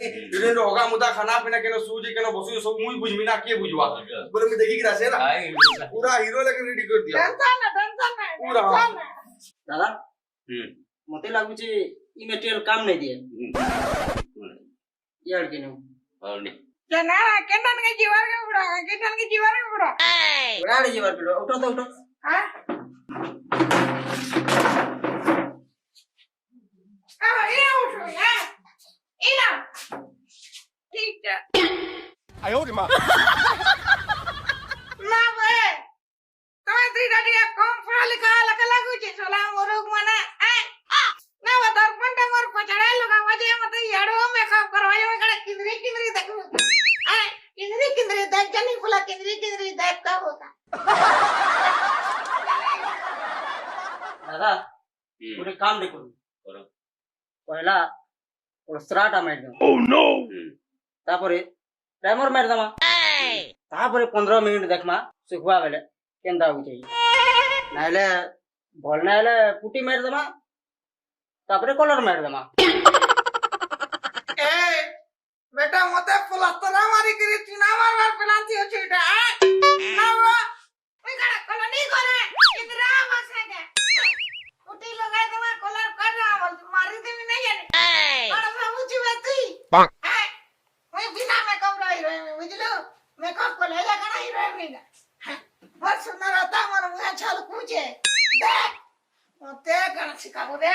इरे होगा मुदा खाना पीना केनो सूजी केनो बसु सब मुई बुझमी ना के बुझवा बोले मैं देखी गिरा से ना पूरा हीरो लेके रेडी कर दिया टेंशन ना पूरा दादा मते लागु छी ई मटेरियल काम नहीं दिए यार के नो और नहीं केना केनन के जीवन के बुड़ा उड़ा रे जीवर पिलो उठो तो उठो हां अब ये उठो यार इना ठीक है आयो रे मां ना बे तुम्हें तीन दिया कम पढ़ा लिखा लगा लागू छी सोला मोरुक मने ना वो दर्पण टा मोर पछड़े लगा वजे मत याडो मेकअप करवायो कड़े किंदरी देखो किंदरी देख जनी फुला किंदरी देख का होता दादा पूरे काम देखो करो पहला और स्टार्ट मार दो ओह नो तापरे टाइमर मार दमा तापरे 15 मिनिट देखमा सुखवा बेले केंदा हो चाहिए नाले भल नाले पुटी मार दमा तापरे कलर मार दमा ए बेटा मते प्लास्टर मारी करी चिना मार प्लांटी अछि एटा ना वो ओई कड़ा कलनी करे किंदरा बसे के पुटी लगाय दमा कलर कर बोल मारी देबी नहीं जाने और बाबू जी बाती मैं बिना मेकअप रही बुझलो मेकअप को ले जा कना हीरोइन नहीं बहुत सुंदर होता मोर मुंह छल पूछे देख मते कना सिखाबो दे